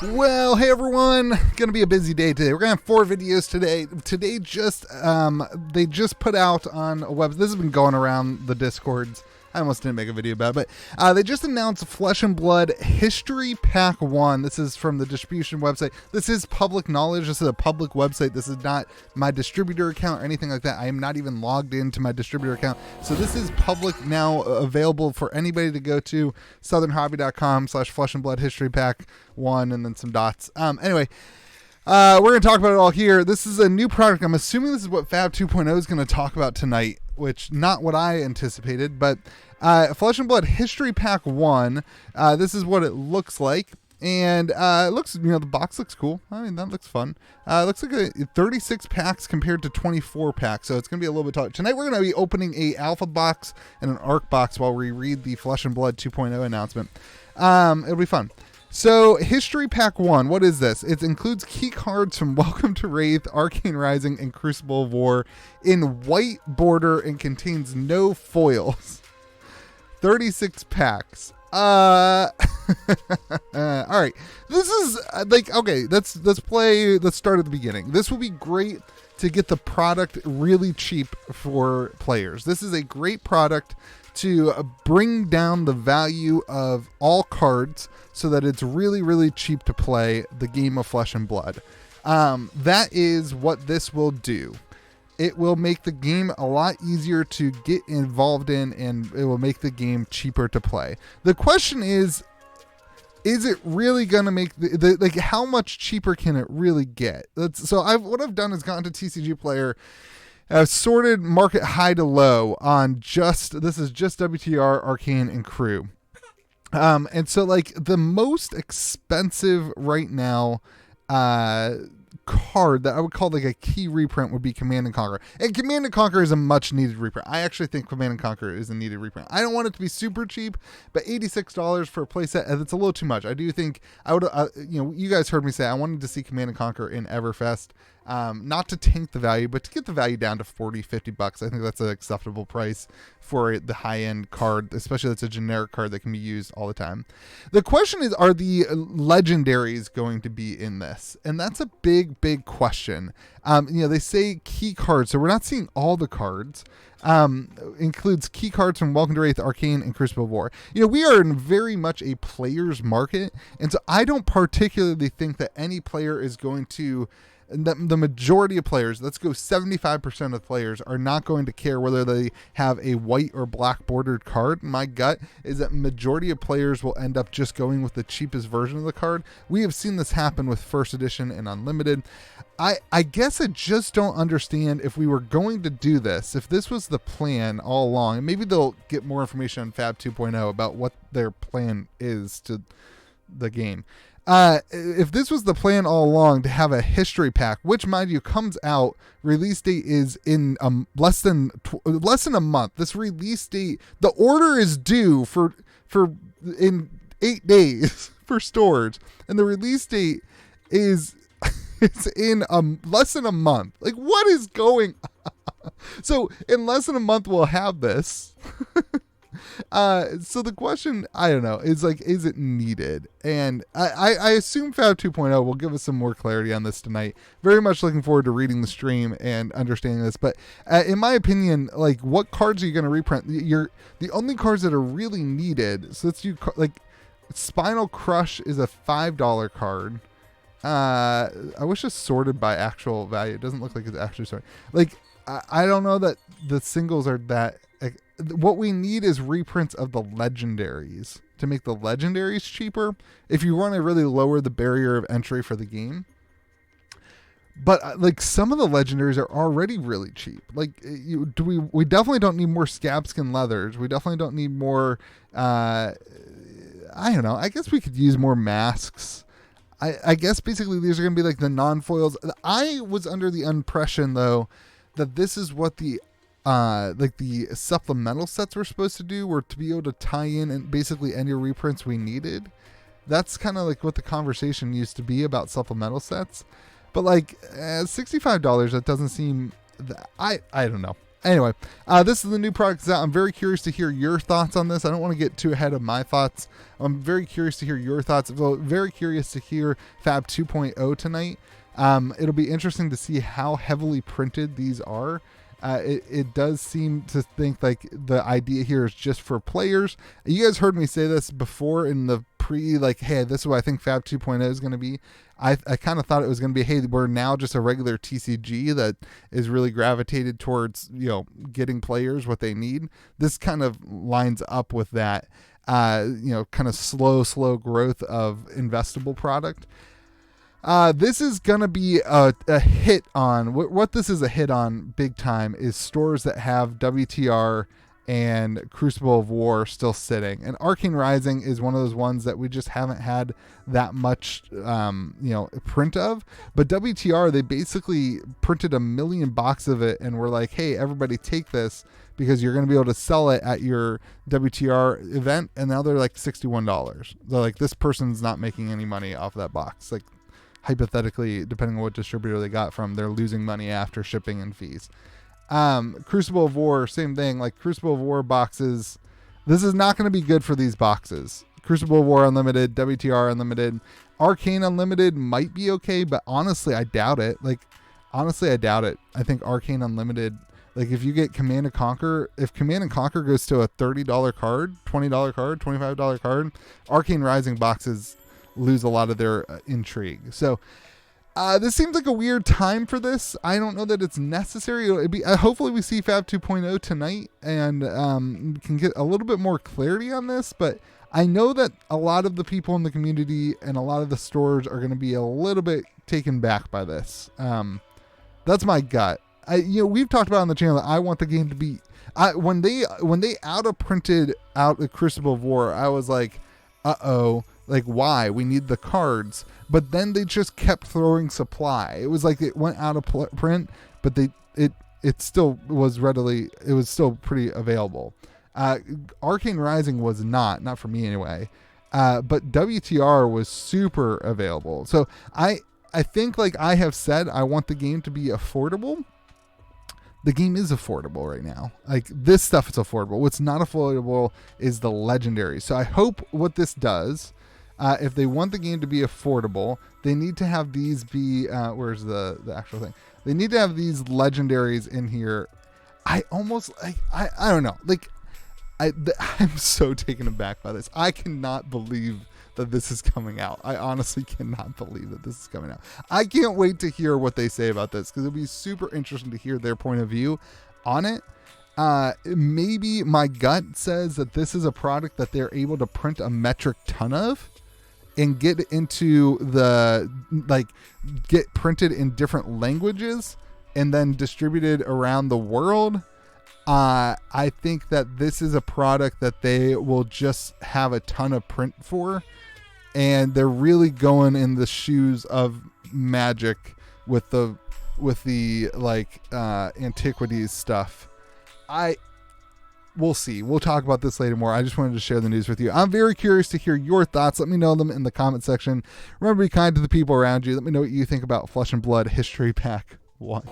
Well, hey everyone, gonna be a busy day today. We're gonna have 4 videos today. Today they just put out on a web. This has been going around the Discords. I almost didn't make a video about it, but they just announced Flesh and Blood History Pack 1. This is from the distribution website. This is public knowledge. This is a public website. This is not my distributor account or anything like that. I am not even logged into my distributor account. So this is public now, available for anybody to go to southernhobby.com/Flesh and Blood History Pack 1 and then some dots. Anyway, we're going to talk about it all here. This is a new product. I'm assuming this is what Fab 2.0 is going to talk about tonight, which not what I anticipated, but Flesh and Blood History Pack 1. This is what it looks like. And it looks, the box looks cool. I mean, that looks fun. It looks like 36 packs compared to 24 packs. So it's going to be a little bit taller. Tonight we're going to be opening a alpha box and an arc box while we read the Flesh and Blood 2.0 announcement. It'll be fun. So, History Pack 1, what is this? It includes key cards from Welcome to Wraith, Arcane Rising, and Crucible of War in white border and contains no foils. 36 packs. Alright. This is, okay, let's start at the beginning. This will be great to get the product really cheap for players. This is a great product to bring down the value of all cards so that it's really, really cheap to play the game of Flesh and Blood. That is what this will do. It will make the game a lot easier to get involved in, and it will make the game cheaper to play. The question is it really going to make how much cheaper can it really get? What I've done is gone to TCG Player, sorted market high to low on this is just WTR, Arcane, and Crew. And so the most expensive right now card that I would call a key reprint would be Command and Conquer. And Command and Conquer is a much needed reprint. I actually think Command and Conquer is a needed reprint. I don't want it to be super cheap, but $86 for a playset, it's a little too much. I do think I would, you guys heard me say I wanted to see Command and Conquer in Everfest. Not to tank the value, but to get the value down to $40-$50. I think that's an acceptable price for the high-end card, especially that's a generic card that can be used all the time. The question is, are the legendaries going to be in this? And that's a big, big question. They say key cards, so we're not seeing all the cards. Includes key cards from Welcome to Wraith, Arcane, and Crucible of War. We are in very much a player's market, and so I don't particularly think that any player is going to... The majority of players, let's go 75% of players, are not going to care whether they have a white or black bordered card. My gut is that majority of players will end up just going with the cheapest version of the card. We have seen this happen with First Edition and Unlimited. I guess I just don't understand if we were going to do this, if this was the plan all along, and maybe they'll get more information on Fab 2.0 about what their plan is to the game. If this was the plan all along to have a history pack, which mind you comes out, release date is in less than a month. This release date, the order is due for in 8 days for storage, and the release date is it's in less than a month. What is going on? So in less than a month we'll have this. So the question, I don't know, is is it needed? And I assume Fab 2.0 will give us some more clarity on this tonight. Very much looking forward to reading the stream and understanding this. But in my opinion, what cards are you going to reprint? The only cards that are really needed. So let's do Spinal Crush is a $5 card. I wish it's sorted by actual value. It doesn't look like it's actually sorted. I don't know that the singles are that. What we need is reprints of the legendaries to make the legendaries cheaper if you want to really lower the barrier of entry for the game. But some of the legendaries are already really cheap. We definitely don't need more scabskin leathers. We definitely don't need more. I don't know. I guess we could use more masks. I guess basically these are going to be the non-foils. I was under the impression though that this is what the supplemental sets were supposed to do, were to be able to tie in and basically any reprints we needed. That's kind of what the conversation used to be about supplemental sets. But $65, that doesn't seem I don't know. Anyway, this is the new product that's out. I'm very curious to hear your thoughts on this. I don't want to get too ahead of my thoughts. I'm very curious to hear your thoughts. Very curious to hear Fab 2.0 tonight. It'll be interesting to see how heavily printed these are. It does seem to think like the idea here is just for players. You guys heard me say this before in the hey, this is what I think Fab 2.0 is going to be. I kind of thought it was going to be, hey, we're now just a regular TCG that is really gravitated towards, getting players what they need. This kind of lines up with that, kind of slow growth of investable product. This is going to be a hit on, what this is a hit on big time is stores that have WTR and Crucible of War still sitting. And Arcane Rising is one of those ones that we just haven't had that much, print of. But WTR, they basically printed 1 million boxes of it and were like, hey, everybody take this because you're going to be able to sell it at your WTR event. And now they're like $61. They're like, this person's not making any money off of that box. Like, hypothetically, depending on what distributor they got from, they're losing money after shipping and fees. Crucible of War, same thing. Like Crucible of War boxes, this is not going to be good for these boxes. Crucible of War Unlimited, WTR Unlimited, Arcane Unlimited might be okay, but honestly, I doubt it. I think Arcane Unlimited, like if you get Command and Conquer, if Command and Conquer goes to a $30 card, $20 card, $25 card, Arcane Rising boxes lose a lot of their intrigue. So this seems like a weird time for this. I don't know that it's necessary. Hopefully we see Fab 2.0 tonight and can get a little bit more clarity on this, but I know that a lot of the people in the community and a lot of the stores are going to be a little bit taken back by this. That's my gut. We've talked about on the channel that I want the game to be, when they printed out the Crucible of War, I was like, uh-oh. Like, why? We need the cards. But then they just kept throwing supply. It was like it went out of print, but it still was it was still pretty available. Arcane Rising was not for me anyway. But WTR was super available. So I think, like I have said, I want the game to be affordable. The game is affordable right now. Like, this stuff is affordable. What's not affordable is the legendary. So I hope what this does, if they want the game to be affordable, they need to have these be, where's the actual thing? They need to have these legendaries in here. I don't know. Like, I'm so taken aback by this. I cannot believe that this is coming out. I honestly cannot believe that this is coming out. I can't wait to hear what they say about this because it'll be super interesting to hear their point of view on it. Maybe my gut says that this is a product that they're able to print a metric ton of and get into get printed in different languages and then distributed around the world. I think that this is a product that they will just have a ton of print for, and they're really going in the shoes of Magic with the antiquities stuff. We'll see. We'll talk about this later more. I just wanted to share the news with you. I'm very curious to hear your thoughts. Let me know them in the comment section. Remember, be kind to the people around you. Let me know what you think about Flesh and Blood History Pack 1.